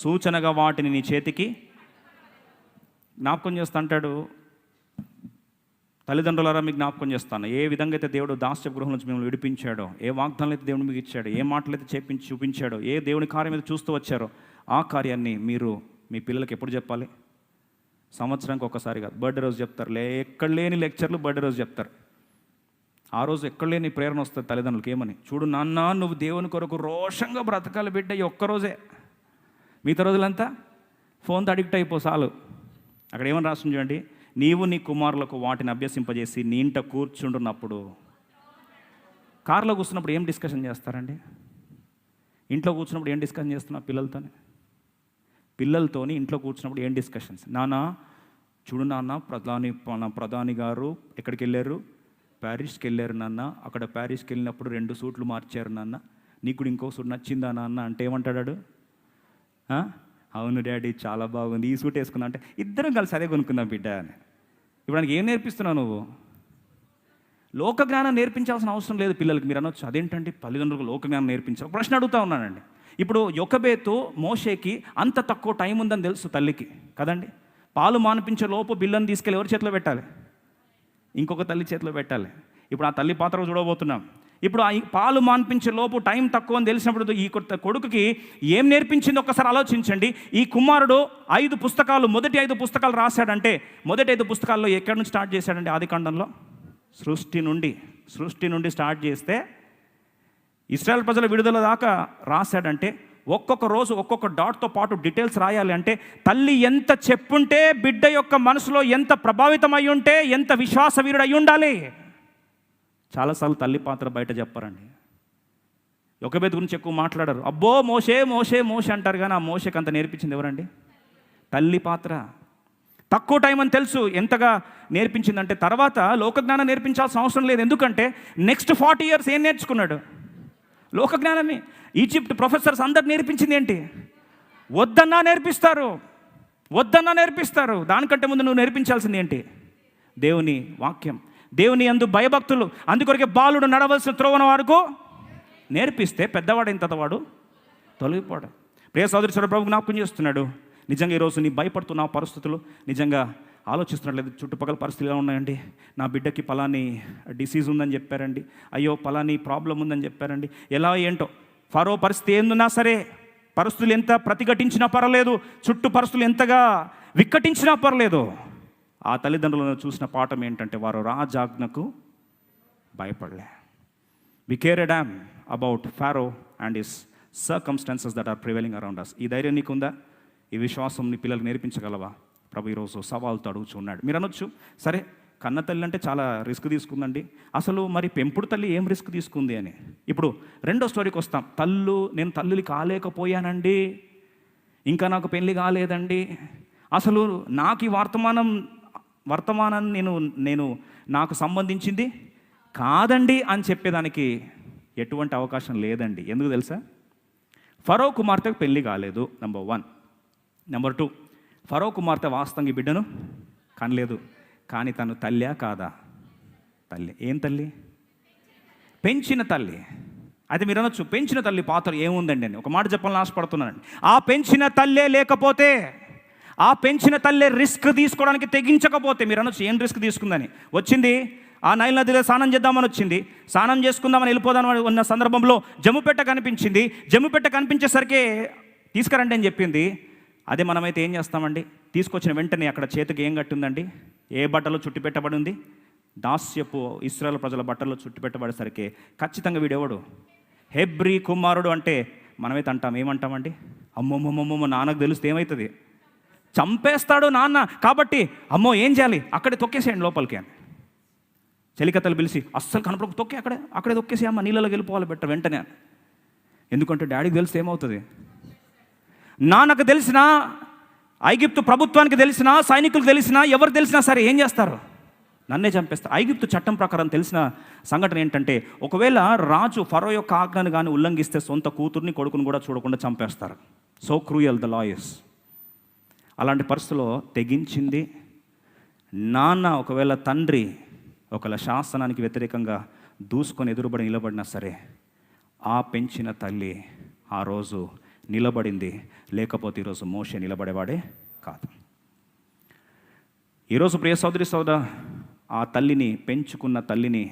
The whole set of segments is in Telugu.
సూచనగా వాటిని నీ చేతికి జ్ఞాపకం చేస్తా అంటాడు. తల్లిదండ్రులారా మీకు జ్ఞాపకం చేస్తాను, ఏ విధంగా అయితే దేవుడు దాస్య గృహం నుంచి మిమ్మల్ని విడిపించాడో, ఏ వాగ్దానాలు అయితే దేవుడు మీకు ఇచ్చాడో, ఏ మాటలు అయితే చూపించాడో, ఏ దేవుని కార్యం మీద చూస్తూ వచ్చారో ఆ కార్యాన్ని మీరు మీ పిల్లలకి ఎప్పుడు చెప్పాలి? సంవత్సరానికి ఒకసారి కాదు, బర్త్డే రోజు చెప్తారు. ఎక్కడ లేని లెక్చర్లు బర్త్డే రోజు చెప్తారు. ఆ రోజు ఎక్కడ లేని ప్రేరణ వస్తుంది తల్లిదండ్రులకి. ఏమని? చూడు నాన్న, నువ్వు దేవుని కొరకు రోషంగా బ్రతకాలి బిడ్డ, ఈ ఒక్కరోజే. మిగతా రోజులంతా ఫోన్తో అడిక్ట్ అయిపో చాలు. అక్కడ ఏమని రాస్తుంది చూడండి, నీవు నీ కుమారులకు వాటిని అభ్యసింపజేసి నీ ఇంట కూర్చుంటున్నప్పుడు. కారులో కూర్చున్నప్పుడు ఏం డిస్కషన్ చేస్తారండి? ఇంట్లో కూర్చున్నప్పుడు ఏం డిస్కషన్ చేస్తున్నా పిల్లలతోని ఇంట్లో కూర్చున్నప్పుడు ఏం డిస్కషన్స్? నాన్న చూడు నాన్న, ప్రధాని గారు ఎక్కడికి వెళ్ళారు? ప్యారిస్కి వెళ్ళారు నాన్న. అక్కడ ప్యారిస్కి వెళ్ళినప్పుడు 2 సూట్లు మార్చారు నాన్న. నీకు కూడా ఇంకో సూట్ నచ్చిందా నాన్న అంటే ఏమంటాడు? అవును డాడీ చాలా బాగుంది, ఈ సూట్ వేసుకుందా అంటే ఇద్దరం కలిసి అదే కొనుక్కుందాం బిడ్డ అని. ఇప్పుడు ఆయనకి ఏం నేర్పిస్తున్నావు నువ్వు? లోక జ్ఞానం నేర్పించాల్సిన అవసరం లేదు పిల్లలకి. మీరు అనొచ్చు, అదేంటంటే తల్లిదండ్రులకు లోక జ్ఞానం నేర్పించావు. ప్రశ్న అడుగుతా ఉన్నానండి. ఇప్పుడు యొకబేతు మోషేకి అంత తక్కువ టైం ఉందని తెలుసు తల్లికి కదండి. పాలు మానిపించే లోపు బిల్లను తీసుకెళ్ళి ఎవరి చేతిలో పెట్టాలి? ఇంకొక తల్లి చేతిలో పెట్టాలి. ఇప్పుడు ఆ తల్లి పాత్ర చూడబోతున్నాం. ఇప్పుడు ఆ పాలు మాన్పించే లోపు టైం తక్కువ అని తెలిసినప్పుడు ఈ కొడుకుకి ఏం నేర్పించింది ఒక్కసారి ఆలోచించండి. ఈ కుమారుడు 5 పుస్తకాలు, మొదటి 5 పుస్తకాలు రాశాడంటే, మొదటి 5 పుస్తకాల్లో ఎక్కడి నుంచి స్టార్ట్ చేశాడంటే ఆదికాండంలో సృష్టి నుండి స్టార్ట్ చేస్తే ఇశ్రాయేల్ ప్రజల విడుదల దాకా రాశాడంటే, ఒక్కొక్క రోజు ఒక్కొక్క డాట్తో పాటు డీటెయిల్స్ రాయాలి అంటే తల్లి ఎంత చెప్పుంటే, బిడ్డ యొక్క మనసులో ఎంత ప్రభావితం అయి ఉంటే, ఎంత విశ్వాస వీరుడు అయి ఉండాలి. చాలాసార్లు తల్లి పాత్ర బయట చెప్పారండి. యొకబేతు గురించి ఎక్కువ మాట్లాడారు. అబ్బో మోషే మోషే మోషే అంటారు, కానీ ఆ మోషేకి అంత నేర్పించింది ఎవరండి? తల్లి పాత్ర. తక్కువ టైం అని తెలుసు, ఎంతగా నేర్పించిందంటే తర్వాత లోకజ్ఞానం నేర్పించాల్సిన అవసరం లేదు. ఎందుకంటే నెక్స్ట్ 40 years ఏం నేర్చుకున్నాడు? లోకజ్ఞానమే. ఈజిప్ట్ ప్రొఫెసర్స్ అందరు నేర్పించింది ఏంటి? వద్దన్నా నేర్పిస్తారు. దానికంటే ముందు నువ్వు నేర్పించాల్సింది ఏంటి? దేవుని వాక్యం, దేవుని యందు భయభక్తులు. అందుకొరకే బాలుడు నడవలసిన త్రోవన వరకు నేర్పిస్తే పెద్దవాడైన తర్వాత వాడు తొలగిపోడు. ప్రియ సోదరి ప్రభు జ్ఞాపకం చేస్తున్నాడు. నిజంగా ఈరోజు నీ భయపడుతున్న పరిస్థితులు నిజంగా ఆలోచిస్తున్నట్లేదు. చుట్టుపక్కల పరిస్థితులు ఎలా ఉన్నాయండి? నా బిడ్డకి పలాని డిసీజ్ ఉందని చెప్పారండి, అయ్యో పలాని ప్రాబ్లం ఉందని చెప్పారండి. ఎలా ఏంటో ఫరో పరిస్థితి ఏందున్నా సరే, పరిస్థితులు ఎంత ప్రతిఘటించినా పర్వాలేదు, చుట్టూ పరిస్థితులు ఎంతగా విక్కటించినా పర్లేదు, ఆ తల్లిదండ్రులను చూసిన పాఠం ఏంటంటే వారు రాజాజ్ఞకు భయపడలే. We care a damn about Pharaoh and his circumstances that are prevailing around us. ఈ ధైర్యం నీకుందా? ఈ విశ్వాసం నీ పిల్లలకు నేర్పించగలవా? ప్రభు ఈరోజు సవాలుతో అడుగుచున్నాడు. మీరు అనొచ్చు, సరే కన్న తల్లి అంటే చాలా రిస్క్ తీసుకుందండి, అసలు మరి పెంపుడు తల్లి ఏం రిస్క్ తీసుకుంది అని. ఇప్పుడు రెండో స్టోరీకి వస్తాం. నేను తల్లిని కాలేకపోయానండి, ఇంకా నాకు పెళ్ళి కాలేదండి, అసలు నాకు ఈ వర్తమానాన్ని నేను నాకు సంబంధించింది కాదండి అని చెప్పేదానికి ఎటువంటి అవకాశం లేదండి. ఎందుకు తెలుసా? ఫరో కుమార్తెకు పెళ్ళి కాలేదు, నెంబర్ 1. నెంబర్ 2, ఫరో కుమార్తె వాస్తవంగా బిడ్డను కనలేదు, కానీ తను తల్లా కాదా? తల్లి. ఏం తల్లి? పెంచిన తల్లి. అయితే మీరు అనొచ్చు, పెంచిన తల్లి పాత్ర ఏముందండి అని. ఒక మాట చెప్పాలని ఆశపడుతున్నానండి. ఆ పెంచిన తల్లే లేకపోతే, ఆ పెంచిన తల్లే రిస్క్ తీసుకోవడానికి తెగించకపోతే, మీరు అనొచ్చు ఏం రిస్క్ తీసుకుందని. వచ్చింది ఆ నైల్ నదిలో స్నానం చేద్దామని వచ్చింది, స్నానం చేసుకుందామని వెళ్ళిపోదామని ఉన్న సందర్భంలో జమ్ముపెట్ట కనిపించింది. జమ్ముపెట్ట కనిపించేసరికి తీసుకురండి అని చెప్పింది. అదే మనమైతే ఏం చేస్తామండి? తీసుకొచ్చిన వెంటనే అక్కడ చేతికి ఏం కట్టిందండి? ఏ బట్టలో చుట్టి పెట్టబడి ఉంది? దాస్యపు ఇశ్రాయేలు ప్రజల బట్టల్లో చుట్టి పెట్టబడేసరికి ఖచ్చితంగా వీడెవడు? హెబ్రీ కుమారుడు అంటే మనమైతే అంటాం, ఏమంటామండి? అమ్మమ్మమ్మమ్మ నాన్నకు తెలిస్తే ఏమవుతుంది? చంపేస్తాడు నాన్న. కాబట్టి అమ్మో ఏం చేయాలి? అక్కడే తొక్కేసేయండి లోపలికి అని చెలికత్తలు పిలిచి, అస్సలు కనపడకు, తొక్కి అక్కడే తొక్కేసి అమ్మ నీళ్ళలోకి వెళ్ళిపోవాలి బెటర్ వెంటనే. ఎందుకంటే డాడీకి తెలిస్తే ఏమవుతుంది? నాన్నకు తెలిసినా, ఐగుప్తు ప్రభుత్వానికి తెలిసినా, సైనికులకు తెలిసినా, ఎవరు తెలిసినా సరే ఏం చేస్తారు? నన్నే చంపేస్తారు. ఐగుప్తు చట్టం ప్రకారం తెలిసిన సంఘటన ఏంటంటే, ఒకవేళ రాజు ఫరో యొక్క ఆజ్ఞను కానీ ఉల్లంఘిస్తే సొంత కూతుర్ని కొడుకుని కూడా చూడకుండా చంపేస్తారు. So cruel the law is. అలాంటి పరిస్థితుల్లో తెగించింది. నాన్న ఒకవేళ తండ్రి ఒకవేళ శాసనానికి వ్యతిరేకంగా దూసుకొని ఎదురుబడి నిలబడినా సరే, ఆ పెంచిన తల్లి ఆ రోజు నిలబడింది. లేకపోతే ఈరోజు మోషే నిలబడేవాడే కాదు. ఈరోజు ప్రియ సోదరి ఆ తల్లిని, పెంచుకున్న తల్లిని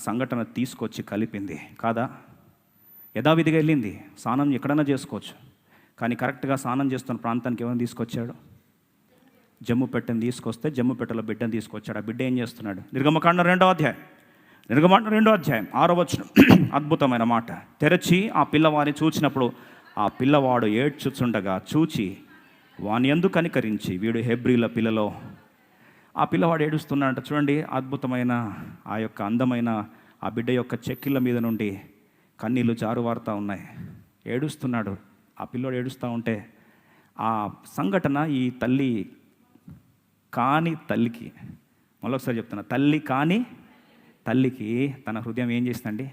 సంఘటన తీసుకొచ్చి కలిపింది కాదా? యథావిధిగా వెళ్ళింది, స్నానం ఎక్కడైనా చేసుకోవచ్చు. కానీ కరెక్ట్గా స్నానం చేస్తున్న ప్రాంతానికి ఎవరిని తీసుకొచ్చాడు? జమ్ము పెట్టెని తీసుకొస్తే జమ్ము పెట్టెలో బిడ్డను తీసుకొచ్చాడు. ఆ బిడ్డ ఏం చేస్తున్నాడు? నిర్గమకాండం 2వ అధ్యాయం 6వ వచనం అద్భుతమైన మాట. తెరచి ఆ పిల్లవాడిని చూచినప్పుడు ఆ పిల్లవాడు ఏడ్చుచుండగా చూచి వాని యందు కనికరించి, వీడు హెబ్రీల పిల్లలో, ఆ పిల్లవాడు ఏడుస్తున్నాడంట. చూడండి, అద్భుతమైన ఆ యొక్క అందమైన ఆ బిడ్డ యొక్క చెక్కిళ్ళ మీద నుండి కన్నీళ్ళు జారువారుతూ ఉన్నాయి. ఏడుస్తున్నాడు. ఆ పిల్లోడు ఏడుస్తూ ఉంటే ఆ సంఘటన ఈ తల్లి కాని తల్లికి, మళ్ళొకసారి చెప్తున్నా, తల్లి కాని తల్లికి తన హృదయం ఏం చేసిందండి?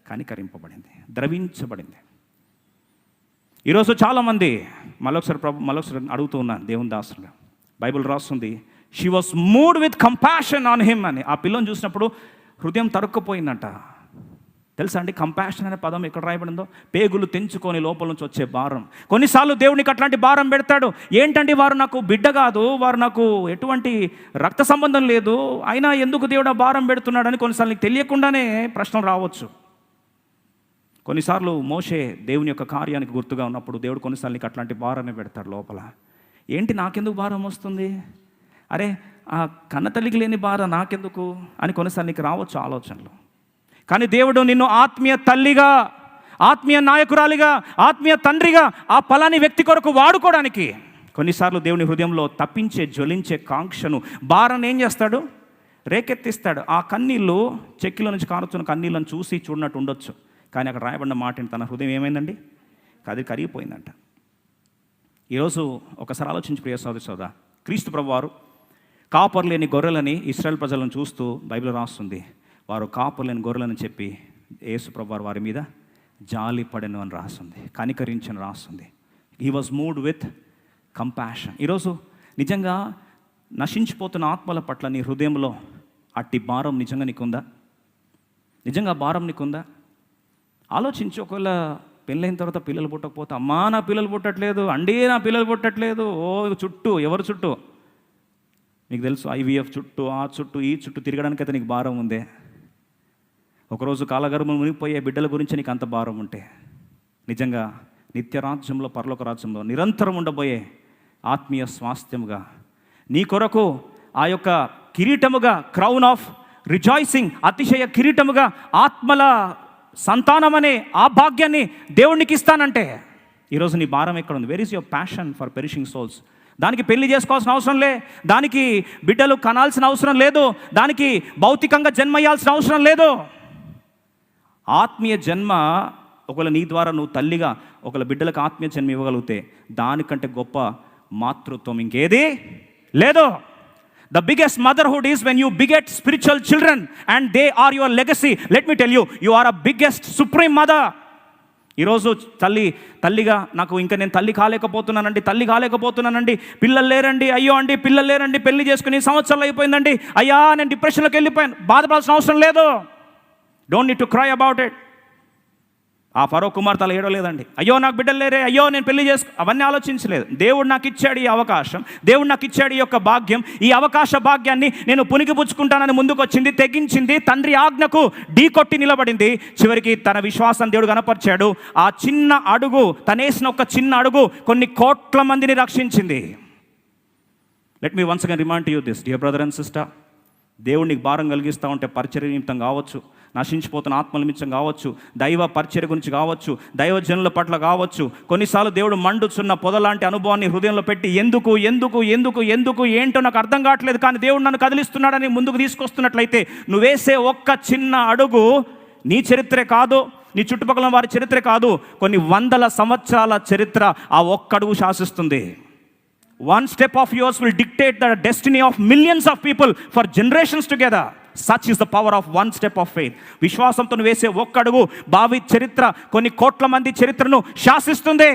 కనికరింపబడింది, ద్రవించబడింది. ఈరోజు చాలామంది మళ్ళొకసారి అడుగుతూ ఉన్నాను దేవుని దాసులు. బైబిల్ రాస్తుంది, she was moved with compassion on him అని. ఆ పిల్లని చూసినప్పుడు హృదయం తరుక్కుపోయిందంట. తెలుసా అండి, కంపాషన్ అనే పదం ఎక్కడ రాయబడిందో? పేగులు తెంచుకొని లోపల నుంచి వచ్చే భారం. కొన్నిసార్లు దేవునికి అట్లాంటి భారం పెడతాడు. ఏంటంటే వారు నాకు బిడ్డ కాదు, వారు నాకు ఎటువంటి రక్త సంబంధం లేదు, అయినా ఎందుకు దేవుడు ఆ భారం పెడుతున్నాడని కొన్నిసార్లు నీకు తెలియకుండానే ప్రశ్నలు రావచ్చు. కొన్నిసార్లు మోషే దేవుని యొక్క కార్యానికి గుర్తుగా ఉన్నప్పుడు దేవుడు కొన్నిసార్లు నీకు అట్లాంటి భారాన్ని పెడతాడు లోపల. ఏంటి నాకెందుకు భారం వస్తుంది? అరే, ఆ కన్నతల్లికి లేని భారం నాకెందుకు అని కొన్నిసార్లు నీకు రావచ్చు ఆలోచనలు. కానీ దేవుడు నిన్ను ఆత్మీయ తల్లిగా, ఆత్మీయ నాయకురాలిగా, ఆత్మీయ తండ్రిగా ఆ ఫలాని వ్యక్తి కొరకు వాడుకోవడానికి కొన్నిసార్లు దేవుని హృదయంలో తప్పించే జ్వలించే కాంక్షను, భారాన్ని ఏం చేస్తాడు? రేకెత్తిస్తాడు. ఆ కన్నీళ్ళు, చెక్కిలో నుంచి కారుతున్న కన్నీళ్ళను చూసి చూడనట్టు ఉండొచ్చు, కానీ అక్కడ రాయబడిన మాటని తన హృదయం ఏమైందండి? అది కరిగిపోయిందంట. ఈరోజు ఒకసారి ఆలోచించి ప్రియ సోదరి, క్రీస్తు ప్రభువారు కాపరు లేని గొర్రెలని ఇశ్రాయేల్ ప్రజలను చూస్తూ బైబిల్ రాస్తుంది, వారు కాపరు లేని గొర్రెలని చెప్పి యేసు ప్రభువారు వారి మీద జాలి పడెను అని రాస్తుంది, కనికరించని రాస్తుంది. He was moved with compassion. ఈరోజు నిజంగా నశించిపోతున్న ఆత్మల పట్ల నీ హృదయంలో అట్టి భారం నిజంగా నీకుందా? నిజంగా భారం నీకుందా? ఆలోచించి, ఒకవేళ పెళ్ళైన తర్వాత పిల్లలు పుట్టకపోతే, అమ్మా నా పిల్లలు పుట్టట్లేదు, అండి నా పిల్లలు పుట్టట్లేదు, ఓ చుట్టూ, ఎవరు చుట్టూ? మీకు తెలుసు, IVF చుట్టూ, ఆ చుట్టూ, ఈ చుట్టూ తిరగడానికి అయితే నీకు భారం ఉందే? ఒకరోజు కాలగర్భం మునిగిపోయే బిడ్డల గురించి నీకు అంత భారం ఉంటే, నిజంగా నిత్యరాజ్యంలో, పరలోక రాజ్యంలో నిరంతరం ఉండబోయే ఆత్మీయ స్వాస్థ్యముగా నీ కొరకు ఆ యొక్క కిరీటముగా, క్రౌన్ ఆఫ్ రిజాయిసింగ్, అతిశయ కిరీటముగా ఆత్మల సంతానం అనే ఆ భాగ్యాన్ని దేవునికి ఇస్తానంటే, ఈరోజు నీ భారం ఎక్కడ ఉంది? Where is your passion for perishing souls? దానికి పెళ్లి చేసుకోవాల్సిన అవసరం లే, దానికి బిడ్డలు కనాల్సిన అవసరం లేదు, దానికి భౌతికంగా జన్మయ్యాల్సిన అవసరం లేదు. ఆత్మీయ జన్మ ఒకవేళ నీ ద్వారా నువ్వు తల్లిగా ఒకవేళ బిడ్డలకు ఆత్మీయ జన్మ ఇవ్వగలిగితే దానికంటే గొప్ప మాతృత్వం ఇంకేది లేదు. The biggest motherhood is when you beget spiritual children and they are your legacy. Let me tell you, you are a biggest supreme mother. ఈరోజు తల్లిగా నాకు ఇంకా నేను తల్లి కాలేకపోతున్నానండి, పిల్లలు లేరండి, అయ్యో అండి పిల్లలు లేరండి, పెళ్లి చేసుకుని సంవత్సరాలు అయిపోయిందండి, అయ్యా నేను డిప్రెషన్లోకి వెళ్ళిపోయాను, బాధపడాల్సిన అవసరం లేదు. Don't need to cry about it. ఆ ఫరో కుమార్తె అలా ఏడవలేదండి, అయ్యో నాకు బిడ్డలు లేరే, అయ్యో నేను పెళ్లి అవన్నీ ఆలోచించలేదు. దేవుడు నాకు ఇచ్చాడు ఈ అవకాశం, దేవుడు నాకు ఇచ్చాడు ఈ యొక్క భాగ్యం, ఈ అవకాశ భాగ్యాన్ని నేను పుణికిపుచ్చుకుంటానని ముందుకు వచ్చింది, తెగించింది, తండ్రి ఆజ్ఞకు ఢీకొట్టి నిలబడింది. చివరికి తన విశ్వాసం దేవుడు కనపరిచాడు. ఆ చిన్న అడుగు, తనేసిన ఒక చిన్న అడుగు కొన్ని కోట్ల మందిని రక్షించింది. Let me once again remind you this, dear brother and sister. దేవుడు నీకు భారం కలిగిస్తూ ఉంటే, పరిచర్య నిమిత్తం కావచ్చు, నశించిపోతున్న ఆత్మల నిమిత్తం కావచ్చు, దైవ పరిచర్య గురించి కావచ్చు, దైవజనుల పట్ల కావచ్చు, కొన్నిసార్లు దేవుడు మండుచున్న పొదలాంటి అనుభవాన్ని హృదయంలో పెట్టి ఎందుకు ఎందుకు ఎందుకు ఎందుకు ఏంటో నాకు అర్థం కావట్లేదు, కానీ దేవుడు నన్ను కదిలిస్తున్నాడని ముందుకు తీసుకొస్తున్నట్లయితే, నువ్వేసే ఒక్క చిన్న అడుగు నీ చరిత్రే కాదు, నీ చుట్టుపక్కల వారి చరిత్రే కాదు, కొన్ని వందల సంవత్సరాల చరిత్ర ఆ ఒక్క అడుగు శాసిస్తుంది. One step of yours will dictate the destiny of millions of people for generations together. Such is the power of one step of faith. విశ్వాసంతో వేసే ఒక్క అడుగు భావి చరిత్ర, కొన్ని కోట్ల మంది చరిత్రను శాసిస్తుంది.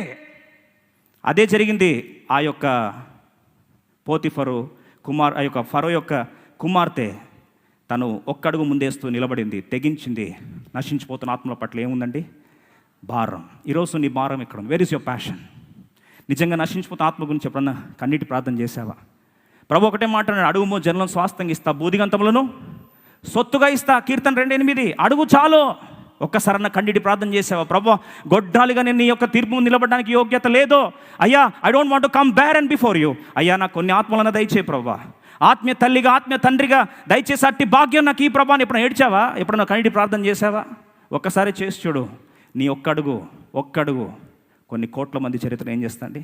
అదే జరిగింది ఆ యొక్క ఫరో యొక్క కుమార్తె. తను ఒక్కడుగు ముందేస్తూ నిలబడింది, తెగించింది. నశించిపోతున్న ఆత్మల పట్ల ఏముందండి? భారం. ఈరోజు నీ భారం ఇక్కడ ఉంది. Where is your passion? నిజంగా నశించిపోతే ఆత్మ గురించి ఎప్పుడన్నా కన్నీటి ప్రార్థన చేసావా? ప్రభు ఒకటే మాట్లాడాడు, అడుగుమో జనులను స్వాస్థ్యంగా ఇస్తా, బూదిగంతములను సొత్తుగా ఇస్తా. కీర్తన 2:8. అడుగు చాలు. ఒక్కసారన్నా కన్నీటి ప్రార్థన చేసావా? ప్రభు, గొడ్డాలిగా నేను నీ యొక్క తీర్పు ముందు నిలబడడానికి యోగ్యత లేదు అయ్యా. I don't want to come barren before you. అయ్యా, నాకు కొన్ని ఆత్మలను దయచేయి ప్రభా. ఆత్మీయ తల్లిగా, ఆత్మీయ తండ్రిగా దయచేసి అట్టి భాగ్యం నాకు ఈ ప్రభా అని ఎప్పుడైనా ఏడ్చావా? ఎప్పుడన్నా కన్నీటి ప్రార్థన చేసావా? ఒక్కసారి చేసి చూడు. నీ ఒక్కడుగు కొన్ని కోట్ల మంది చరిత్ర ఏం చేస్తుంది?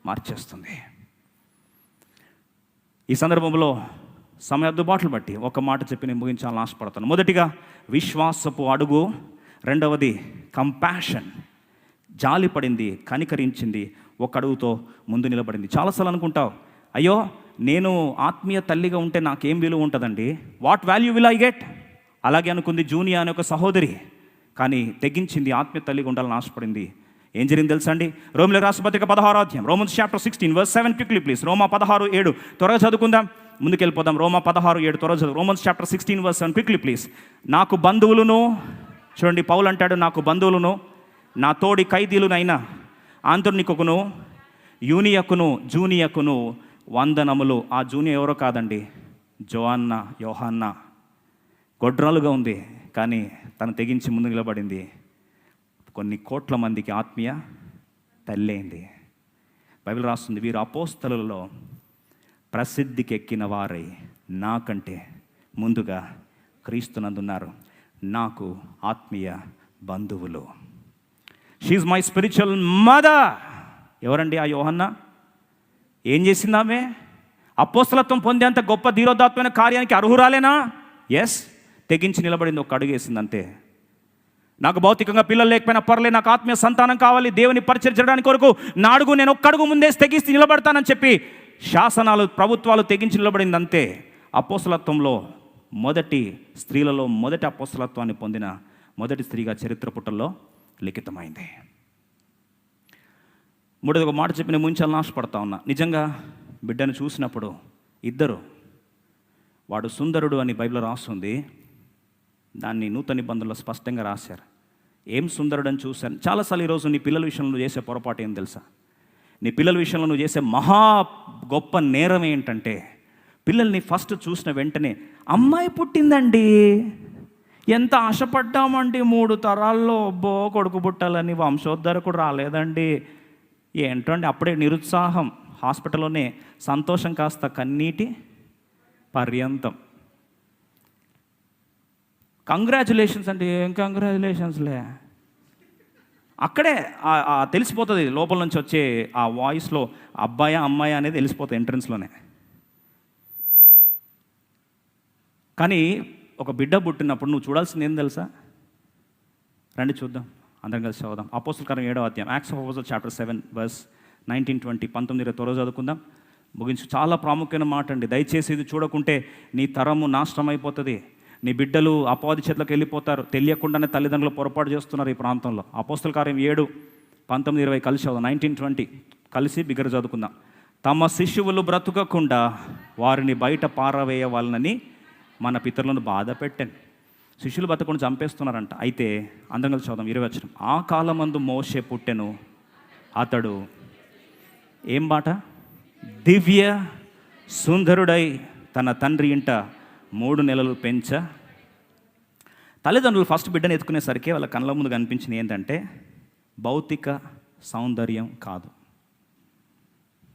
మార్చేస్తుంది. ఈ సందర్భంలో సమయ అద్దుబాట్లు బట్టి ఒక మాట చెప్పి నేను ముగించాలని ఆశపడతాను. మొదటిగా విశ్వాసపు అడుగు, రెండవది కంపాషన్, జాలి పడింది, కనికరించింది, ఒక అడుగుతో ముందు నిలబడింది. చాలాసార్లు అనుకుంటావు, అయ్యో నేను ఆత్మీయ తల్లిగా ఉంటే నాకేం విలువ ఉంటుందండి, what value will I get? అలాగే అనుకుంది జూనియా అనే ఒక సహోదరి. కానీ తెగించింది, ఆత్మీయ తల్లిగా ఉండాలని ఆశపడింది. ఏం జరిగింది తెలుసా అండి? రోమిలకు రాసిన పత్రిక 16వ అధ్యాయం, Romans chapter 16 verse 7 quickly please. రోమా 16:7 త్వరగా చదువుకుందాం, ముందుకెళ్ళిపోదాం. రోమా 16:7 త్వరగా చదువు. Romans chapter 16 verse 7 quickly please. నాకు బంధువులను, చూడండి పౌలు అంటాడు, నాకు బంధువులను, నా తోడి ఖైదీలునైనా ఆంతోనికును యూనియకును జూనియకును వందనములు. ఆ జూనియర్ ఎవరో కాదండి, జోయన్న, యోహన్న. గొడ్రాలుగా ఉంది కానీ తను తెగించి ముందు నిలబడింది. కొన్ని కోట్ల మందికి ఆత్మీయ తల్లి అయింది. బైబిల్ రాస్తుంది, వీరు అపోస్తలులలో ప్రసిద్ధికి ఎక్కిన వారై నాకంటే ముందుగా క్రీస్తునందున్నారు, నాకు ఆత్మీయ బంధువులు. She my spiritual mother. ఎవరండి ఆ యోహన్న? ఏం చేసిందామే? అపోస్తలత్వం పొందేంత గొప్ప ధీరోదాత్మైన కార్యానికి అర్హురాలేనా? ఎస్. తెగించి నిలబడింది, ఒక అడుగు వేసింది అంతే. నాకు భౌతికంగా పిల్లలు లేకపోయినా పర్లేదు, నాకు ఆత్మీయ సంతానం కావాలి, దేవుని పరిచయం చేయడానికి కొరకు నా అడుగు నేను ఒక్క అడుగు ముందే తెగిస్తే నిలబడతానని చెప్పి శాసనాలు, ప్రభుత్వాలు తెగించి నిలబడింది అంతే. అపోస్తలత్వంలో మొదటి స్త్రీలలో మొదటి అపోస్తలత్వాన్ని పొందిన మొదటి స్త్రీగా చరిత్ర పుటల్లో లిఖితమైంది. మూడోది ఒక మాట చెప్పి నేను ముంచాలని ఆశపడతా ఉన్నా. నిజంగా బిడ్డను చూసినప్పుడు ఇద్దరు, వాడు సుందరుడు అని బైబిల్లో రాస్తుంది, దాన్ని నూతన నిబంధనలో స్పష్టంగా రాశారు. ఏం సుందరుడు అని చూశాను. చాలాసార్లు ఈరోజు నీ పిల్లల విషయంలో నువ్వు చేసే పొరపాటు ఏం తెలుసా? నీ పిల్లల విషయంలో నువ్వు చేసే మహా గొప్ప నేరం ఏంటంటే, పిల్లల్ని ఫస్ట్ చూసిన వెంటనే అమ్మాయి పుట్టిందండి, ఎంత ఆశపడ్డామండి, 3 తరాల్లో కొడుకు పుట్టాలని, వంశోద్ధరకుడు రాలేదండి. ఏంటండి అప్పుడే నిరుత్సాహం, హాస్పిటల్లోనే సంతోషం కాస్త కన్నీటి పర్యంతం. కంగ్రాచులేషన్స్ అంటే ఏం కంగ్రాచులేషన్స్లే, అక్కడే తెలిసిపోతుంది లోపల నుంచి వచ్చే ఆ వాయిస్లో అబ్బాయా అమ్మాయి అనేది తెలిసిపోతుంది ఎంట్రన్స్లోనే. కానీ ఒక బిడ్డ పుట్టినప్పుడు నువ్వు చూడాల్సింది ఏం తెలుసా? రండి చూద్దాం, అందరం కలిసి చదువుదాం. అపోస్తల కార్యం 7వ అధ్యాయం, acts of apostles chapter 7 verse 19-20 19-20 చదువుకుందాం. ముగించు. చాలా ప్రాముఖ్యమైన మాట అండి. దయచేసి ఇది చూడకుంటే నీ తరము నాశనం అయిపోతుంది. నీ బిడ్డలు అపవాది చేతులకు వెళ్ళిపోతారు. తెలియకుండానే తల్లిదండ్రులు పొరపాటు చేస్తున్నారు ఈ ప్రాంతంలో. అపోస్తల కార్యం 7 19-20 కలిసి చదువు. 19-20 కలిసి బిగ్గర చదువుకుందాం. తమ శిశువులు బ్రతుకకుండా వారిని బయట పారవేయవాలని మన పితరులను బాధ పెట్టాను. శిష్యులు బతకుండా చంపేస్తున్నారంట. అయితే అందరం కలిసి చదువుదాం 20 వచనం. ఆ కాలమందు మోషే పుట్టెను, అతడు ఏం మాట? దివ్య సుందరుడై తన తండ్రి ఇంట 3 నెలలు పెంచ. తల్లిదండ్రులు ఫస్ట్ బిడ్డను ఎత్తుకునేసరికి వాళ్ళ కళ్ళ ముందు కనిపించింది ఏంటంటే భౌతిక సౌందర్యం కాదు.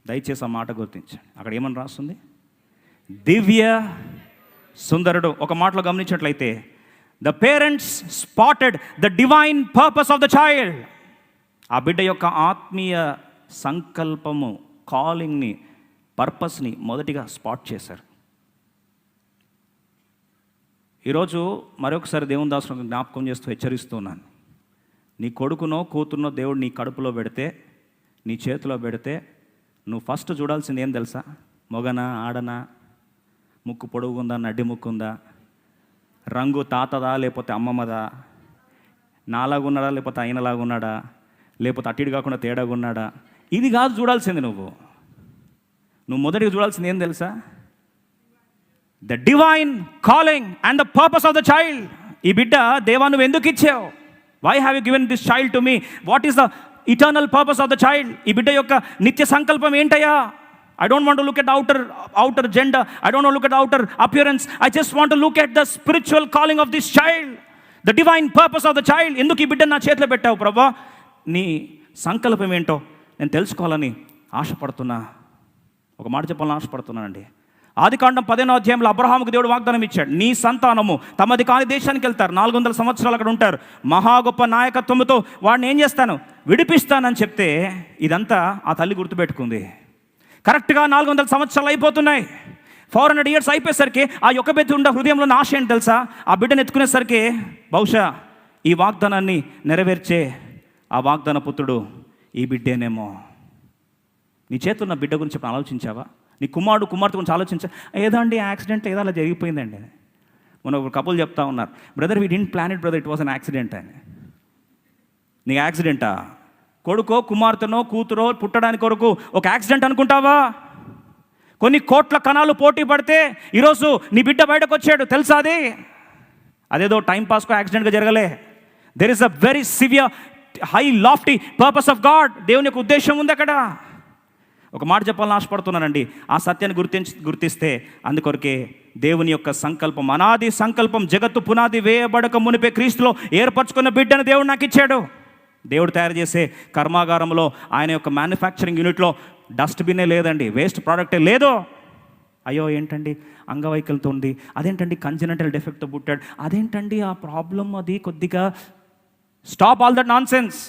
దయచేసి ఆ మాట గుర్తించండి. అక్కడ ఏమని రాస్తుంది? దివ్య సుందరుడు. ఒక మాటలో గమనించినట్లయితే the parents spotted the divine purpose of the child. ఆ బిడ్డ యొక్క ఆత్మీయ సంకల్పము, కాలింగ్ని, పర్పస్ని మొదటిగా స్పాట్ చేశారు. ఈరోజు మరొకసారి దేవుని దాసులకు జ్ఞాపకం చేస్తూ హెచ్చరిస్తున్నాను. నీ కొడుకునో కూతురునో దేవుడు నీ కడుపులో పెడితే, నీ చేతిలో పెడితే, నువ్వు ఫస్ట్ చూడాల్సింది ఏం తెలుసా? మొగనా ఆడనా, ముక్కు పొడుగుందా, నడ్డి ముక్కుందా, రంగు తాతదా లేకపోతే అమ్మమ్మదా, నాలాగున్నాడా లేకపోతే ఆయనలాగున్నాడా, లేకపోతే అటు ఇటు కాకుండా తేడాగా ఉన్నాడా, ఇది కాదు చూడాల్సింది. నువ్వు మొదటిగా చూడాల్సింది ఏం తెలుసా? The divine calling and the purpose of the child. ఈ బిడ్డ దేవా నువ్వు ఎందుకు ఇచ్చావు? Why have you given this child to me? What is the eternal purpose of the child? ఈ బిడ్డ యొక్క నిత్య సంకల్పం ఏంటయ్యా? I don't want to look at outer gender. I don't want to look at outer appearance. I just want to look at the spiritual calling of this child, the divine purpose of the child. ఎందుకు ఈ బిడ్డ నా చేతిలో పెట్టావు ప్రభా? నీ సంకల్పం ఏంటో నేను తెలుసుకోవాలని ఆశపడుతున్నా. ఒక మాట చెప్పాలని ఆశపడుతున్నానండి. ఆదికాండం 15వ అధ్యాయంలో అబ్రహాముకు దేవుడు వాగ్దానం ఇచ్చాడు, నీ సంతానము తమది కాని దేశానికి వెళ్తారు, 400 సంవత్సరాలు అక్కడ ఉంటారు, మహా గొప్ప నాయకత్వంతో వాడిని ఏం చేస్తాను, విడిపిస్తానని చెప్తే ఇదంతా ఆ తల్లి గుర్తుపెట్టుకుంది. కరెక్ట్గా 400 సంవత్సరాలు అయిపోతున్నాయి. 400 years అయిపోయేసరికి ఆ యొక్క బిడ్డ ఉండే హృదయంలో ఆశ ఏంటి తెలుసా? ఆ బిడ్డను ఎత్తుకునేసరికి బహుశా ఈ వాగ్దానాన్ని నెరవేర్చే ఆ వాగ్దాన పుత్రుడు ఈ బిడ్డేనేమో. నీ చేతున్న ఉన్న బిడ్డ గురించి ఇప్పుడు ఆలోచించావా? నీ కుమార్తె గురించి ఆలోచించా? ఏదో అండి యాక్సిడెంట్ ఏదో అలా జరిగిపోయిందండి. మన ఒక కపుల్ చెప్తా ఉన్నారు, brother we didn't plan it brother, it was an accident అని. నీ యాక్సిడెంటా? కొడుకో కుమార్తెనో కూతురో పుట్టడానికి కొరకు ఒక యాక్సిడెంట్ అనుకుంటావా? కొన్ని కోట్ల కణాలు పోటీ పడితే ఈరోజు నీ బిడ్డ బయటకు వచ్చాడు, తెలుసా? అదేదో టైంపాస్కో యాక్సిడెంట్గా జరగలే. There is a very severe high lofty purpose of God. దేవుని యొక్క ఉద్దేశం ఉంది అక్కడ. ఒక మాట చెప్పాలని ఆశపడుతున్నానండి. ఆ సత్యాన్ని గుర్తిస్తే అందుకొరకే దేవుని యొక్క సంకల్పం, అనాది సంకల్పం, జగత్తు పునాది వేయబడక మునిపే క్రీస్తులో ఏర్పరచుకున్న బిడ్డను దేవుడు నాకు ఇచ్చాడు. దేవుడు తయారు చేసే కర్మాగారంలో, ఆయన యొక్క మ్యానుఫ్యాక్చరింగ్ యూనిట్లో డస్ట్బిన్నే లేదండి, వేస్ట్ ప్రోడక్టే లేదు. అయ్యో ఏంటండి అంగవైకల్యంతో ఉంది, అదేంటండి కంజెనిటల్ డెఫెక్ట్తో పుట్టాడు, అదేంటండి ఆ ప్రాబ్లం, అది కొద్దిగా stop all that non sense.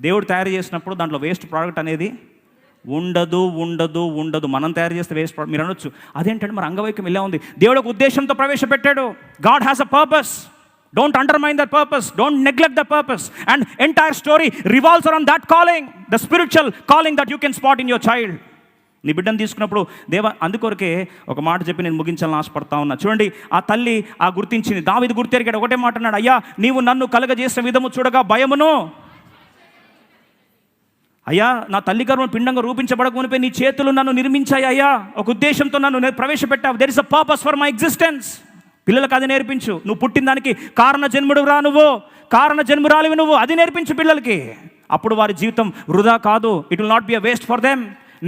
దేవుడు తయారు చేసినప్పుడు దాంట్లో వేస్ట్ ప్రోడక్ట్ అనేది ఉండదు. మనం తయారు చేస్తే వేస్ట్ ప్రోడక్ట్. మీరు అనొచ్చు అదేంటంటే మరి అంగవైకల్యం ఇలా ఉంది. దేవుడు ఒక ఉద్దేశంతో ప్రవేశపెట్టాడు. God has a purpose. Don't undermine that purpose. Don't neglect the purpose. And entire story revolves around that calling, the spiritual calling that you can spot in your child. నీ బిడ్డను తీసుకున్నప్పుడు అందుకొరకే ఒక మాట చెప్పి నేను ముగించాలని ఆశపడతా ఉన్నా. చూడండి, ఆ తల్లి ఆ గుర్తించింది. దావీదు గుర్తెరిగాడు, ఒకటే మాట అన్నాడు, అయ్యా నీవు నన్ను కలగజేసిన విధము చూడగా భయమును, అయ్యా నా తల్లి గర్భం పిండంగా రూపించబడక మునిపే నీ చేతులు నన్ను నిర్మించాయి అయ్యా, ఒక ఉద్దేశంతో నన్ను ప్రవేశపెట్టావు. There is a purpose for my existence. పిల్లలకు అది నేర్పించు. నువ్వు పుట్టిన దానికి కారణ జన్మురాలివి నువ్వు, అది నేర్పించు పిల్లలకి. అప్పుడు వారి జీవితం వృధా కాదు. It will not be a waste for them,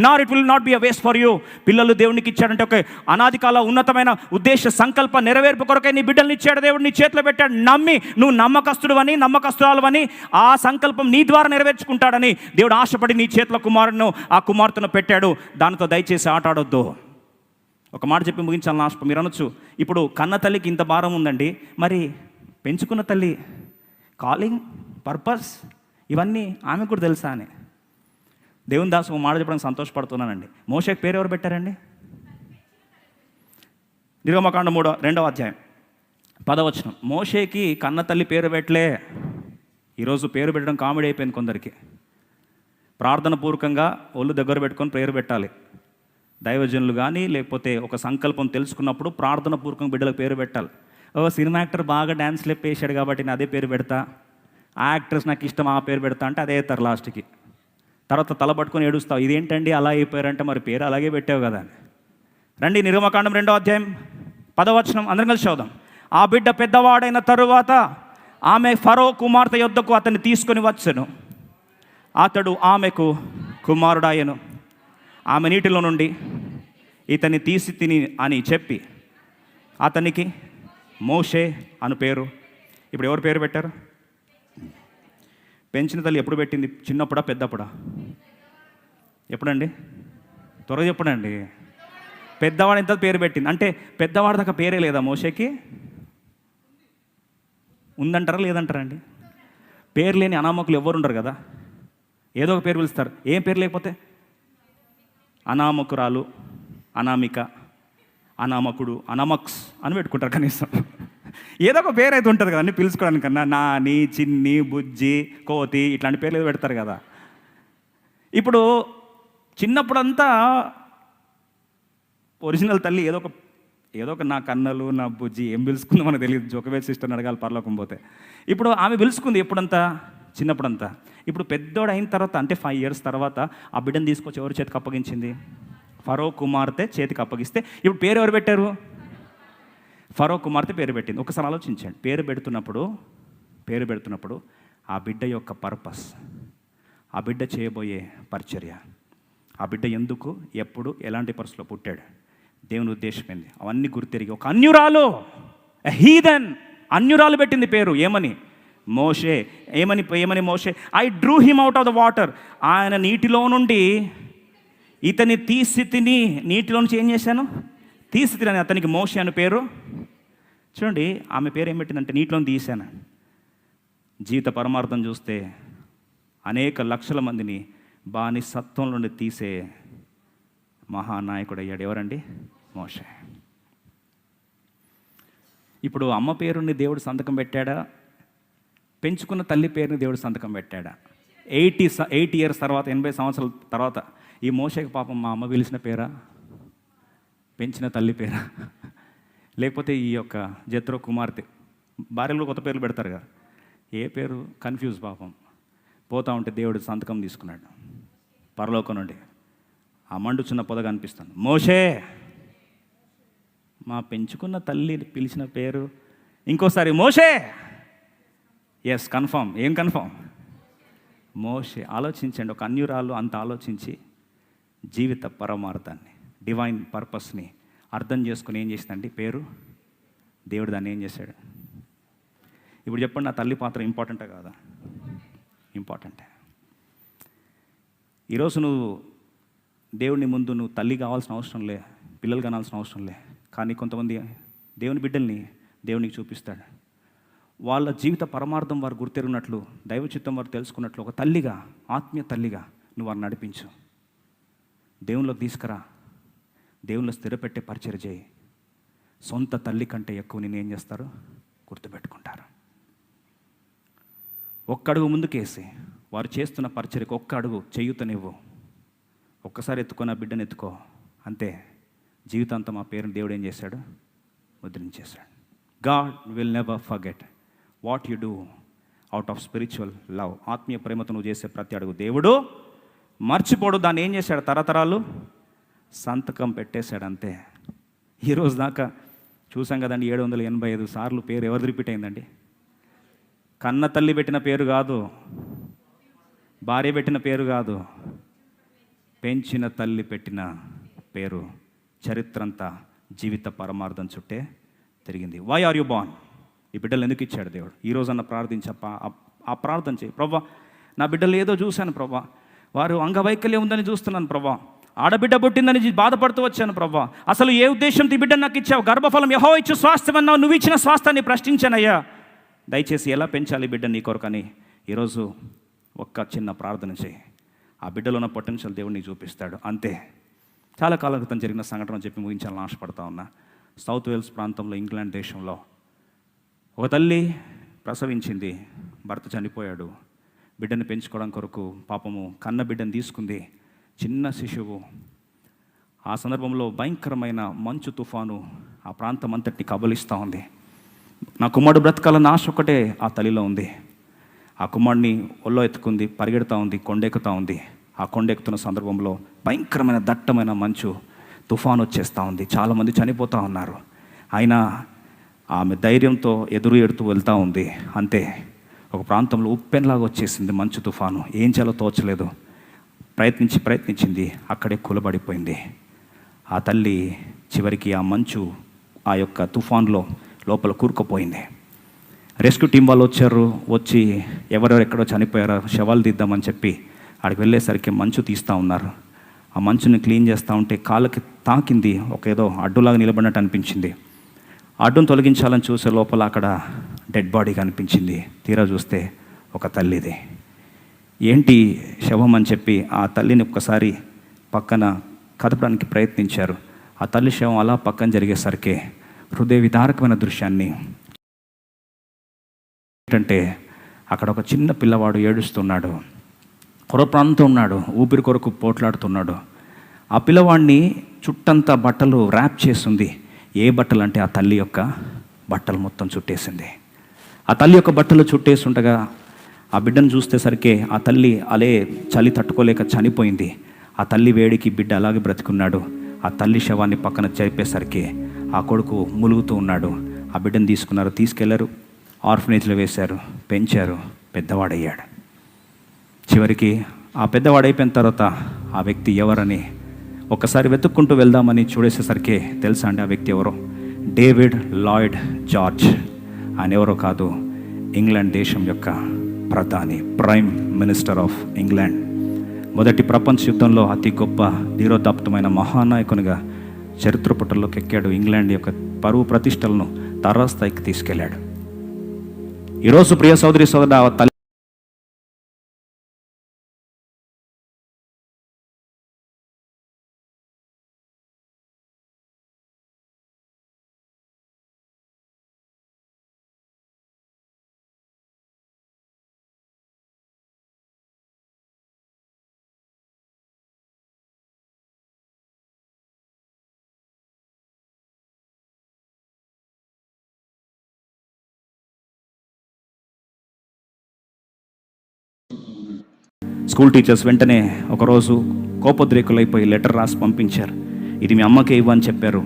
nor it will not be a waste for you. పిల్లలు దేవునికి ఇచ్చాడంటే ఒక అనాది కాల ఉన్నతమైన ఉద్దేశ సంకల్ప నెరవేర్పు కొరకై నీ బిడ్డల్ని ఇచ్చాడు దేవుడు, నీ చేతిలో పెట్టాడు. నమ్మి నువ్వు నమ్మకస్తురాలని ఆ సంకల్పం నీ ద్వారా నెరవేర్చుకుంటాడని దేవుడు ఆశపడి నీ చేతిలో ఆ కుమార్తెను పెట్టాడు. దానితో దయచేసి ఆటాడొద్దు. ఒక మాట చెప్పి ముగించాలని ఆశ. మీరు అనొచ్చు, ఇప్పుడు కన్న తల్లికి ఇంత భారం ఉందండి, మరి పెంచుకున్న తల్లి కాలింగ్, పర్పస్ ఇవన్నీ ఆమెకు కూడా తెలుసా అని. దేవుని దాసు మాట చెప్పడానికి సంతోషపడుతున్నానండి. మోషేకి పేరు ఎవరు పెట్టారండి? నిర్గమకాండం 2వ అధ్యాయం 10వ వచనం. మోషేకి కన్న తల్లి పేరు పెట్టలే. ఈరోజు పేరు పెట్టడం కామెడీ అయిపోయింది కొందరికి. ప్రార్థన పూర్వకంగా ఒళ్ళు దగ్గర పెట్టుకొని పేరు పెట్టాలి. దైవజనులు కానీ లేకపోతే ఒక సంకల్పం తెలుసుకున్నప్పుడు ప్రార్థన పూర్వకంగా బిడ్డలకు పేరు పెట్టాలి. సినిమా యాక్టర్ బాగా డ్యాన్స్ స్టెప్ వేసాడు కాబట్టి నేను అదే పేరు పెడతా, ఆ యాక్ట్రెస్ నాకు ఇష్టం ఆ పేరు పెడతా అంటే అదే అవుతారు లాస్ట్కి. తర్వాత తల పట్టుకొని ఏడుస్తావు, ఇదేంటండి అలా అయిపోయారంటే మరి పేరు అలాగే పెట్టావు కదా. రండి, నిర్గమకాండం 2వ అధ్యాయం 10వ వచనం అందరం కలిసి చదువుదాం. ఆ బిడ్డ పెద్దవాడైన తరువాత ఆమె ఫరో కుమార్తె యొద్దకు అతన్ని తీసుకొని వచ్చెను. అతడు ఆమెకు కుమారుడాయను. ఆమె నీటిలో నుండి ఇతన్ని తీసి తిని అని చెప్పి అతనికి మోషే అను పేరు. ఇప్పుడు ఎవరు పేరు పెట్టారు? పెంచిన తల్లి ఎప్పుడు పెట్టింది? చిన్నప్పుడా పెద్దప్పుడా? ఎప్పుడండి? త్వరగా చెప్పడండి. పెద్దవాడు ఎంత పేరు పెట్టింది అంటే పెద్దవాడి దాకా పేరే లేదా మోషేకి? ఉందంటారా లేదంటారా అండి? పేరు లేని అనామకులు ఎవరు ఉండరు కదా, ఏదో ఒక పేరు పిలుస్తారు. ఏం పేరు లేకపోతే అనామకురాలు, అనామిక, అనామకుడు, అనామక్స్ అని పెట్టుకుంటారు. కనీసం ఏదో ఒక పేరు అయితే ఉంటుంది కదా అన్ని పిలుచుకోవడానికన్నా. నాని, చిన్ని, బుజ్జి, కోతి ఇట్లాంటి పేర్లు ఏదో పెడతారు కదా. ఇప్పుడు చిన్నప్పుడంతా ఒరిజినల్ తల్లి ఏదో ఒక నా కన్నలు, నా బుజ్జి ఏం పిలుచుకుందో మనకు తెలియదు. జోకవేల్ సిస్టర్ని అడగాలి పరలోకం పోతే. ఇప్పుడు ఆమె పిలుచుకుంది ఎప్పుడంతా? చిన్నప్పుడంతా. ఇప్పుడు పెద్దోడు అయిన తర్వాత అంటే 5 years తర్వాత ఆ బిడ్డను తీసుకొచ్చి ఎవరి చేతికి అప్పగించింది? ఫరో కుమార్తె చేతికి అప్పగిస్తే ఇప్పుడు పేరు ఎవరు పెట్టారు? ఫరో కుమార్తె పేరు పెట్టింది. ఒకసారి ఆలోచించండి. పేరు పెడుతున్నప్పుడు ఆ బిడ్డ యొక్క పర్పస్, ఆ బిడ్డ చేయబోయే పరిచర్య, ఆ బిడ్డ ఎందుకు, ఎప్పుడు, ఎలాంటి పరిస్థితిలో పుట్టాడు, దేవుని ఉద్దేశం ఏంది, అవన్నీ గుర్తెరిగి ఒక అన్యురాలు, హీదన్ అన్యురాలు పెట్టింది పేరు. ఏమని? మోషే. ఏమని మోషే? I drew him out of the water. ఆయన నీటిలో నుండి ఇతని తీసి తిని, నీటిలో నుంచి ఏం చేశాను? తీసి తిని. అతనికి మోషే అని పేరు. చూడండి, ఆమె పేరు ఏం పెట్టిందంటే నీటిలో తీశాను. జీవిత పరమార్థం చూస్తే అనేక లక్షల మందిని బానిసత్వం నుండి తీసే మహానాయకుడు అయ్యాడు. ఎవరండి? మోషే. ఇప్పుడు అమ్మ పేరుని దేవుడు సంతకం పెట్టాడా? పెంచుకున్న తల్లి పేరుని దేవుడు సంతకం పెట్టాడా? 80 ఇయర్స్ తర్వాత, 80 సంవత్సరాల తర్వాత ఈ మోషేకి పాపం మా అమ్మ పిలిచిన పేరా, పెంచిన తల్లి పేరా, లేకపోతే ఈ యొక్క జత్రో కుమార్తె, భార్యలు కొత్త పేర్లు పెడతారు కదా, ఏ పేరు? కన్ఫ్యూజ్ పాపం. పోతా ఉంటే దేవుడు సంతకం తీసుకున్నాడు పరలోకం నుండి. ఆ మండుచున్న పొద కనిపిస్తుంది. మోషే, మా పెంచుకున్న తల్లి పిలిచిన పేరు. ఇంకోసారి మోషే. Yes, confirm. ఏం కన్ఫామ్? మోషే. ఆలోచించండి, ఒక అన్యురాలు అంత ఆలోచించి జీవిత పరమార్థాన్ని, డివైన్ పర్పస్ని అర్థం చేసుకుని ఏం చేసిందండి? పేరు. దేవుడు దాన్ని ఏం చేశాడు? ఇప్పుడు చెప్పండి, నా తల్లి పాత్ర ఇంపార్టెంటా కాదా? ఇంపార్టెంటే. ఈరోజు నువ్వు దేవుని ముందు నువ్వు తల్లి కావాల్సిన అవసరం లే, పిల్లలు కావాల్సిన అవసరం లే. కానీ కొంతమంది దేవుని బిడ్డల్ని దేవునికి చూపిస్తాడు. వాళ్ళ జీవిత పరమార్థం వారు గుర్తెరిగినట్లు, దైవ చిత్తం వారు తెలుసుకున్నట్లు ఒక తల్లిగా, ఆత్మీయ తల్లిగా నువ్వు వారిని నడిపించు. దేవునిలోకి తీసుకురా, దేవునిలో స్థిరపెట్టే పరిచయం చేయి. సొంత తల్లి కంటే ఎక్కువ నేను ఏం చేస్తారు? గుర్తుపెట్టుకుంటారు. ఒక్క అడుగు ముందుకేసి వారు చేస్తున్న పరిచర్యకు ఒక్క అడుగు చేయుతనివ్వు. ఒక్కసారి ఎత్తుకొని ఆ బిడ్డను ఎత్తుకో, అంతే. జీవితాంతం ఆ పేరుని దేవుడు ఏం చేశాడు? ముద్రించేశాడు. God will never forget what you do out of spiritual love. ఆత్మీయ ప్రేమతో నువ్వు చేసే ప్రతి అడుగు దేవుడు మర్చిపోడు. దాన్ని ఏం చేశాడు? తరతరాలు సంతకం పెట్టేశాడు, అంతే. ఈరోజు దాకా చూసాం కదండి, 785 సార్లు పేరు ఎవరిది రిపీట్ అయిందండి? కన్న తల్లి పెట్టిన పేరు కాదు, భార్య పెట్టిన పేరు కాదు, పెంచిన తల్లి పెట్టిన పేరు. చరిత్ర అంతా జీవిత పరమార్థం చుట్టే తిరిగింది. Why are you born? ఈ బిడ్డలు ఎందుకు ఇచ్చాడు దేవుడు? ఈరోజన్న ప్రార్థించప్ప, ఆ ప్రార్థన చేయి. ప్రభా, నా బిడ్డలు ఏదో చూశాను ప్రభా, వారు అంగవైకల్యం ఉందని చూస్తున్నాను ప్రభా, ఆడబిడ్డ పుట్టిందని బాధపడుతూ వచ్చాను ప్రభా, అసలు ఏ ఉద్దేశంతో ఈ బిడ్డను నాకు ఇచ్చావు? గర్భఫలం యెహోవా ఇచ్చు స్వాస్థ్యం అన్నావు, నువ్వు ఇచ్చిన స్వాస్థ్యాన్ని ప్రశ్నించానయ్యా. దయచేసి ఎలా పెంచాలి బిడ్డ నీ కొరకని ఈరోజు ఒక్క చిన్న ప్రార్థన చేయి. ఆ బిడ్డలో ఉన్న పొటెన్షియల్ దేవుడు నీకు చూపిస్తాడు, అంతే. చాలా కాలం క్రితం జరిగిన సంఘటన చెప్పి ముగించాలని ఆశపడతా ఉన్నా. సౌత్ వేల్స్ ప్రాంతంలో, ఇంగ్లాండ్ దేశంలో ఒక తల్లి ప్రసవించింది, భర్త చనిపోయాడు. బిడ్డను పెంచుకోవడం కొరకు పాపము కన్న బిడ్డను తీసుకుంది, చిన్న శిశువు. ఆ సందర్భంలో భయంకరమైన మంచు తుఫాను ఆ ప్రాంతం అంతటిని కబలిస్తూ ఉంది. నా కుమారుడు బ్రతకాలన్న ఆశ ఒకటే ఆ తల్లిలో ఉంది. ఆ కుమారుడిని ఒళ్ళో ఎత్తుకుంది, పరిగెడుతూ ఉంది, కొండెక్కుతూ ఉంది. ఆ కొండెక్కుతున్న సందర్భంలో భయంకరమైన దట్టమైన మంచు తుఫాను వచ్చేస్తూ ఉంది. చాలామంది చనిపోతూ ఉన్నారు. అయినా ఆమె ధైర్యంతో ఎడుతూ వెళ్తూ ఉంది, అంతే. ఒక ప్రాంతంలో ఉప్పెన్లాగా వచ్చేసింది మంచు తుఫాను. ఏం చేయాలో తోచలేదు. ప్రయత్నించింది, అక్కడే కూలబడిపోయింది. ఆ తల్లి చివరికి ఆ మంచు, ఆ యొక్క తుఫాన్లో లోపల కూరుకుపోయింది. రెస్క్యూ టీం వాళ్ళు వచ్చి ఎవరెవరు ఎక్కడో చనిపోయారో శవాలు తీద్దామని చెప్పి అక్కడికి వెళ్ళేసరికి మంచు తీస్తూ ఉన్నారు. ఆ మంచుని క్లీన్ చేస్తూ ఉంటే కాళ్ళకి తాకింది, ఒక ఏదో అడ్డులాగా నిలబడినట్టు అనిపించింది. అడ్డును తొలగించాలని చూసే లోపల అక్కడ డెడ్ బాడీ కనిపించింది. తీరా చూస్తే ఒక తల్లిది. ఏంటి శవం అని చెప్పి ఆ తల్లిని ఒక్కసారి పక్కన కదపడానికి ప్రయత్నించారు. ఆ తల్లి శవం అలా పక్కన జరిగేసరికి హృదయ విదారకమైన దృశ్యాన్ని ఏంటంటే, అక్కడ ఒక చిన్న పిల్లవాడు ఏడుస్తున్నాడు, కొర ప్రాంతం ఉన్నాడు, ఊపిరి కొరకు పోట్లాడుతున్నాడు. ఆ పిల్లవాడిని చుట్టంతా బట్టలు ర్యాప్ చేస్తుంది. ఏ బట్టలు అంటే ఆ తల్లి యొక్క బట్టలు మొత్తం చుట్టేసింది. ఆ తల్లి యొక్క బట్టలు చుట్టేసి ఉండగా ఆ బిడ్డను చూసేసరికి ఆ తల్లి అలే చలి తట్టుకోలేక చనిపోయింది. ఆ తల్లి వేడికి బిడ్డ అలాగే బ్రతికున్నాడు. ఆ తల్లి శవాన్ని పక్కన జరిపేసరికి ఆ కొడుకు ములుగుతూ ఉన్నాడు. ఆ బిడ్డను తీసుకెళ్లారు, ఆర్ఫనేజ్లో వేశారు, పెంచారు. పెద్దవాడయ్యాడు. చివరికి ఆ పెద్దవాడైపోయిన తర్వాత ఆ వ్యక్తి ఎవరని ఒకసారి వెతుక్కుంటూ వెళ్దామని చూడేసేసరికి తెలుసా అండి ఆ వ్యక్తి ఎవరో? David Lloyd George. ఆయన ఎవరో కాదు, ఇంగ్లాండ్ దేశం యొక్క ప్రధాని, ప్రైమ్ మినిస్టర్ ఆఫ్ ఇంగ్లాండ్. మొదటి ప్రపంచ యుద్ధంలో అతి గొప్ప ధీరోదాప్తమైన మహానాయకునిగా చరిత్ర పుటల్లోకి ఎక్కాడు. ఇంగ్లాండ్ యొక్క పరువు ప్రతిష్టలను తారాస్థాయికి తీసుకెళ్ళాడు. ఈరోజు ప్రియ సోదరి సోదరుడు, స్కూల్ టీచర్స్ వెంటనే ఒకరోజు కోపోద్రేకులైపోయి లెటర్ రాసి పంపించారు. ఇది మీ అమ్మకే ఇవ్వని చెప్పారు.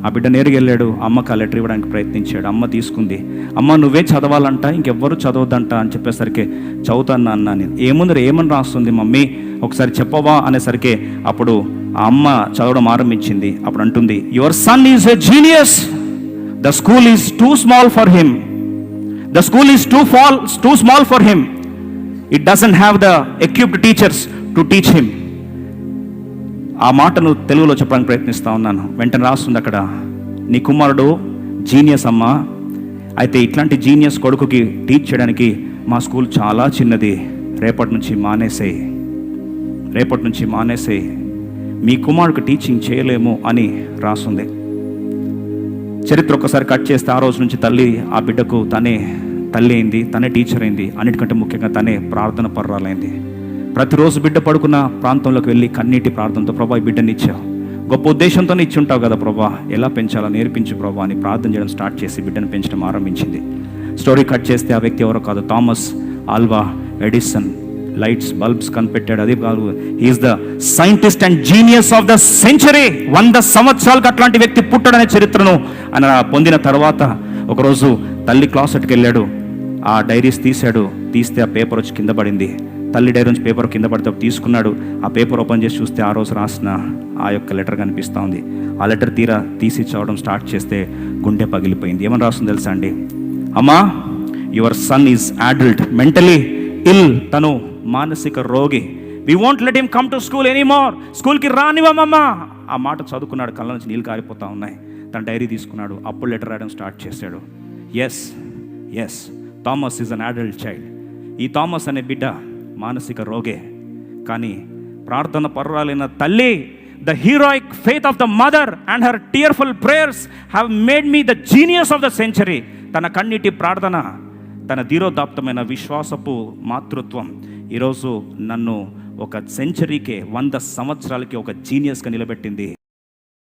ఆ బిడ్డ నేరుగా వెళ్ళాడు, అమ్మకి ఆ లెటర్ ఇవ్వడానికి ప్రయత్నించాడు. అమ్మ తీసుకుంది. అమ్మ నువ్వే చదవాలంట, ఇంకెవ్వరు చదవద్దంట అని చెప్పేసరికి చదువుతాను అన్నా నేను. ఏమని రాస్తుంది మమ్మీ, ఒకసారి చెప్పవా అనేసరికి అప్పుడు ఆ అమ్మ చదవడం ఆరంభించింది. అప్పుడు అంటుంది, your son is a genius, the school is two small for him, the school is two small for him, it doesn't have the equipped teachers to teach him. ఆ మాటను తెలుగులో చెప్పడానికి ప్రయత్నిస్తూ ఉన్నాను. వెంటనే రాస్తుంది అక్కడ, నీ కుమారుడు జీనియస్ అమ్మా, అయితే ఇట్లాంటి జీనియస్ కొడుకుకి టీచ్ చేయడానికి మా స్కూల్ చాలా చిన్నది, రేపటి నుంచి మానేసేయి, మీ కుమారుడికి టీచింగ్ చేయలేము అని రాస్తుంది. చరిత్ర ఒక్కసారి కట్ చేస్తే ఆ రోజు నుంచి తల్లి ఆ బిడ్డకు తనే తల్లి అయింది, తనే టీచర్ అయింది, అన్నిటికంటే ముఖ్యంగా తనే ప్రార్థన పర్రాలైంది. ప్రతిరోజు బిడ్డ పడుకున్న ప్రాంతంలోకి వెళ్ళి కన్నీటి ప్రార్థనతో, ప్రభా ఈ బిడ్డని ఇచ్చావు, గొప్ప ఉద్దేశంతోనే ఇచ్చి ఉంటావు కదా ప్రభా, ఎలా పెంచాలో నేర్పించు ప్రభా అని ప్రార్థన చేయడం స్టార్ట్ చేసి బిడ్డను పెంచడం ఆరంభించింది. స్టోరీ కట్ చేస్తే ఆ వ్యక్తి ఎవరో కాదు, Thomas Alva Edison. Lights bulbs కనిపెట్టాడు. అది కాదు, he is the scientist and genius of the century. 100 సంవత్సరాలకు అట్లాంటి వ్యక్తి పుట్టడనే చరిత్రను ఆయన పొందిన తర్వాత ఒకరోజు తల్లి క్లాసెట్కి వెళ్ళాడు. ఆ డైరీస్ తీస్తే ఆ పేపర్ వచ్చి కింద పడింది. తల్లి డైరీ నుంచి పేపర్ కింద పడితే తీసుకున్నాడు. ఆ పేపర్ ఓపెన్ చేసి చూస్తే ఆ రోజు రాసిన ఆ యొక్క లెటర్ కనిపిస్తూ ఉంది. ఆ లెటర్ తీసి చదవడం స్టార్ట్ చేస్తే గుండె పగిలిపోయింది. ఏమని రాస్తుంది తెలుసా అండి? అమ్మా, your son is adult, mentally ill, తను మానసిక రోగి. We won't let him come to school anymore, స్కూల్కి రానివ్వమమ్మా. ఆ మాట చదువుకున్నాడు, కళ్ళ నుంచి నీళ్ళు కారిపోతూ ఉన్నాయి. తన డైరీ తీసుకున్నాడు, అప్పుడు లెటర్ రాయడం స్టార్ట్ చేశాడు. Yes Thomas is an adult child. ఈ థామస్ అనే బిడ్డ మానసిక రోగే, కానీ ప్రార్థన పర్రాలైన తల్లి, the heroic faith of the mother and her tearful prayers have made me the genius of the century. తన కన్నీటి ప్రార్థన, తన ధీరోదాప్తమైన విశ్వాసపు మాతృత్వం ఈరోజు నన్ను ఒక సెంచరీకే, 100 సంవత్సరాలకి ఒక జీనియస్గా నిలబెట్టింది.